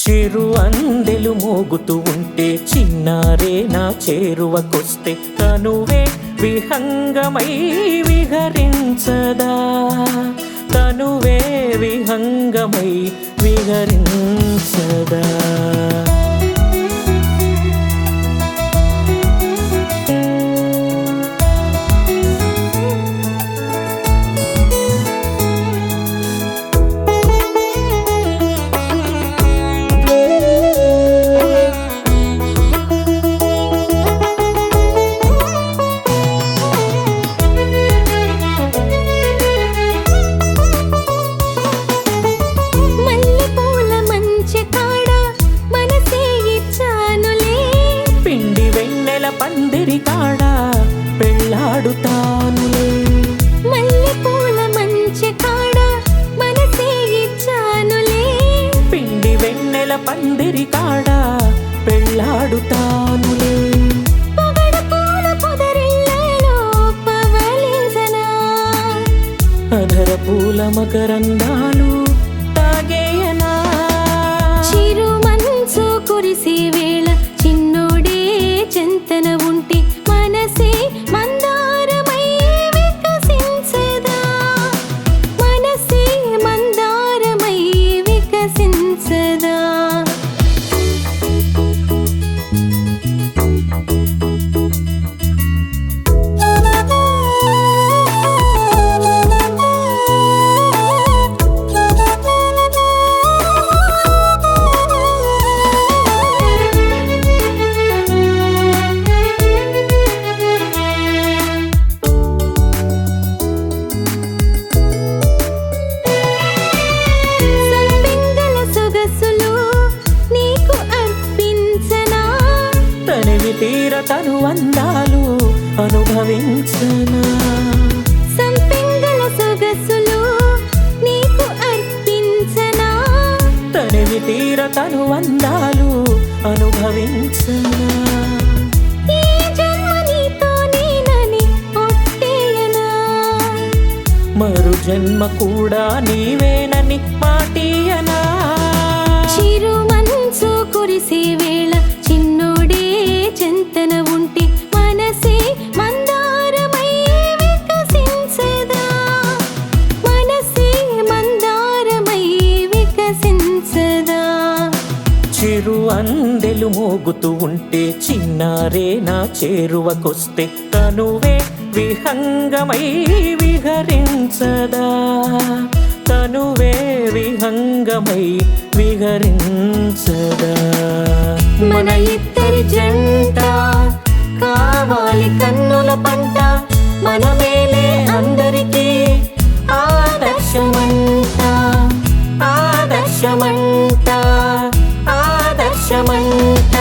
చిరు అందెలు మోగుతూ ఉంటే చిన్నారే నా చేరువకొస్తే తనువే విహంగమై విహరించదా, తనువే విహంగమై విహరించదా. పందిరి కాడ పెళ్ళాడుతానులే, మల్లెపూల మంచె కాడ మనసే ఇచ్చానులే, పిండి వెన్నెల పందిరి కాడ పెళ్ళాడుతానులే. పొగడ పూల పొదరిళ్ళలో పవళించనా, అధర పూల మకరందాలు తాగేయనా. చిరు మంచు కురిసే వేళ చిన్నోడే చెంతన ఉంటే మనసే మందారమై వికసించదా, మనసే మందారమై వికసించదా. తీర తను అందాలు అనుభవించనా, సంపెంగల సొగసులు నీకు అర్పించనా, తనివి తీర తను అందాలు అనుభవించనా. ఈ జన్మ నీతో నేనని ఒట్టేయనా, మరు జన్మ కూడా నీవేనని మాటియనా. చిరు మంచు కురిసే వేళ చిన్నోడే చెంతన ఉంటే మనసే మందారమై వికసించదా, మనసే మందారమై వికసించదా. చిరు అందెలు మోగుతూ ఉంటే చిన్నారే నా చేరువకొస్తే తనువే విహంగమై విహరించదా, తనువే విహంగమై విహరించదా. మన ఇద్దరి జంట కావాలి కన్నుల పంట, మన మేలే అందరికీ ఆదర్శమంట, ఆదర్శమంట, ఆదర్శమంట.